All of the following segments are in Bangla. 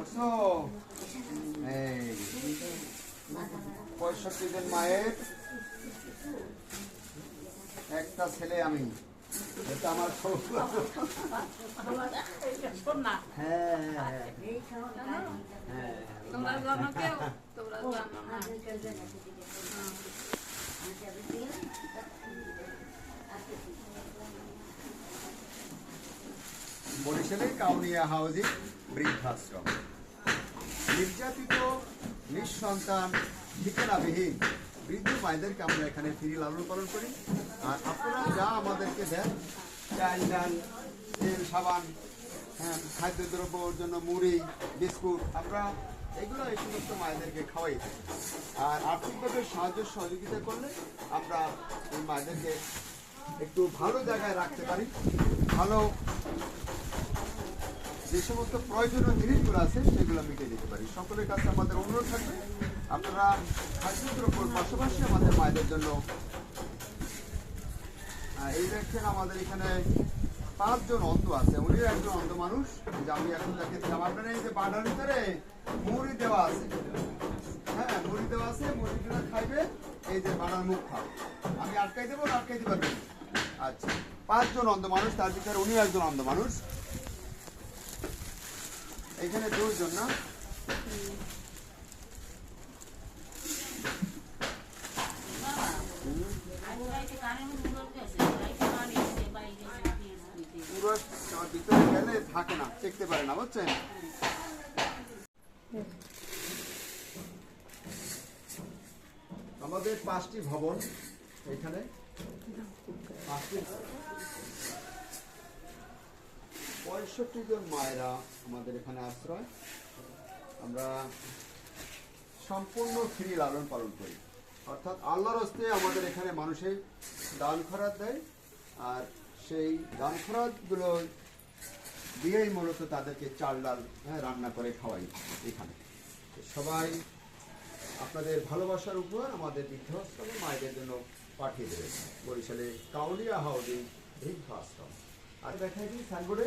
করছো? এই 65 জন মায়ের একটা ছেলে আমি। এটা আমার বরিশালের কাউনিয়া হাউজিং বৃদ্ধাশ্রম। নির্যাতিত নিঃসন্তান ঠিকানাবিহীন বৃদ্ধ মায়েদেরকে আমরা এখানে ফিরি লালন পালন করি। আর আপনারা যা আমাদেরকে দেন, চাল ডাল তেল সাবান, হ্যাঁ, খাদ্যদ্রব্যর জন্য মুড়ি বিস্কুট, আমরা এগুলো এই সমস্ত মায়েদেরকে খাওয়াই থাকি। আর আর্থিকভাবে সাহায্য সহযোগিতা করলে আমরা এই মায়েদেরকে একটু ভালো জায়গায় রাখতে পারি। ভালো যে সমস্ত প্রয়োজনীয় জিনিসগুলো আছে সেগুলো মিটিয়ে দিতে পারি। সকলের কাছে আমাদের অনুরোধ থাকবে, আপনারা খাদ্যদ্রব্যের পাশাপাশি আমাদের মায়েদের জন্য এই দেখছেন আমাদের এখানে 5 জন অন্ধ আছে। উনি একজন অন্ধ মানুষ, যে আমি এখন তাকে দিলাম। আপনারা এই যে বাটার ভিতরে মুড়ি দেওয়া আছে, হ্যাঁ মুড়ি দেওয়া আছে, মুড়িগুলো খাইবে। এই যে বাটার মুখ খাও, আমি আটকাই দেবো, আটকাই দিতে পারবেন। আচ্ছা, 5 জন অন্ধ মানুষ, তার ভিতরে উনিও একজন অন্ধ মানুষ। এখানে 2 জন না, ভিতরে গেলে থাকে না, দেখতে পারে না, বুঝছেন? আমাদের 5টি ভবন এখানে, 65 জন মায়েরা আমাদের এখানে আশ্রয়। আমরা সম্পূর্ণ ফ্রি লালন পালন করি, অর্থাৎ আল্লাহর হস্তে আমাদের এখানে মানুষে দান খরাত দেয়। আর সেই দান খরাতগুলো দিয়েই মূলত তাদেরকে চাল ডাল রান্না করে খাওয়াই। এখানে সবাই আপনাদের ভালোবাসার উপর আমাদের বৃদ্ধাশ্রমে মায়েদের জন্য পাঠিয়ে দেবেন। বরিশালে কাউনিয়া হাউজিং বৃদ্ধাশ্রম। আর দেখাই দিই সাইনবোর্ডে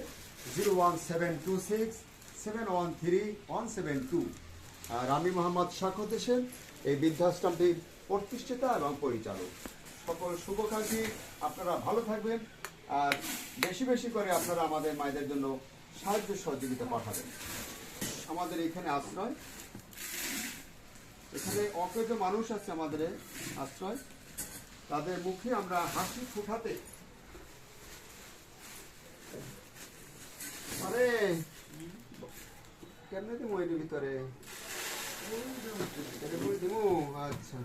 01726713172। আর আমি মোহাম্মদ শাকত হোসেন, এই বৃদ্ধাশ্রমটির প্রতিষ্ঠাতা এবং পরিচালক। সকল শুভকাঙ্ক্ষী আপনারা ভালো থাকবেন, আর বেশি বেশি করে আপনারা আমাদের মায়েদের জন্য সাহায্য সহযোগিতা পাঠাবেন। আমাদের এখানে আশ্রয়, এখানে অকেজ মানুষ আছে আমাদের আশ্রয়, তাদের মুখে আমরা হাসি ফুটাতে আরে কেমনে দিব এর ভিতরে? আচ্ছা,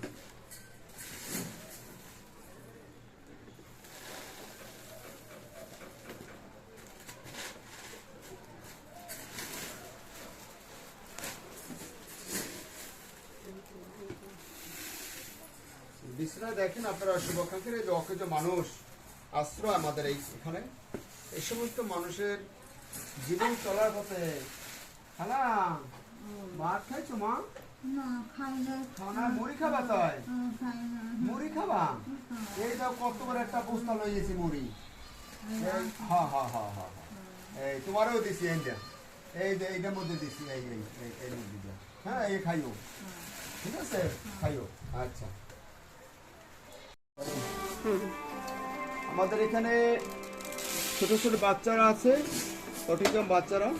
বিছানা দেখেন আপনারা শুভাকাঙ্ক্ষীর, এই যে অকেজ মানুষ আশ্রয় আমাদের এখানে। এই সমস্ত মানুষের জীবন চলার পথে খালা ভাত খাইছো মা? না, মুড়ি খাবা? তাই মুড়ি খাবা? এই দাও, কত বড় একটা বস্তা লই গেছি মুড়ি। হ্যাঁ হ্যাঁ হ্যাঁ হ্যাঁ, এই তোমারও দিছি, এই যে এই যে এইটার মধ্যে দিছি, এই এই মধ্যে, হ্যাঁ এই খাইও, ঠিক আছে খাইও। আচ্ছা, আমাদের এখানে ছোট ছোট বাচ্চারা আছে, অটিজম বাচ্চারা।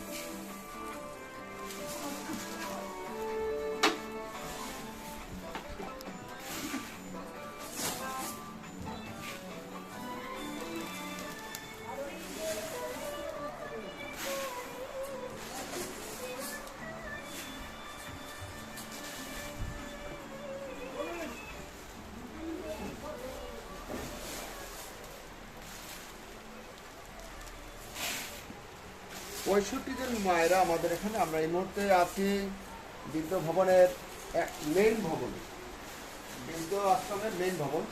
পঁয়ষট্টি জন মায়েরা আমাদের এখানে। আমরা এই মুহূর্তে আছি বৃদ্ধ ভবনের মেইন ভবন, বৃদ্ধ আশ্রমের মেইন ভবন।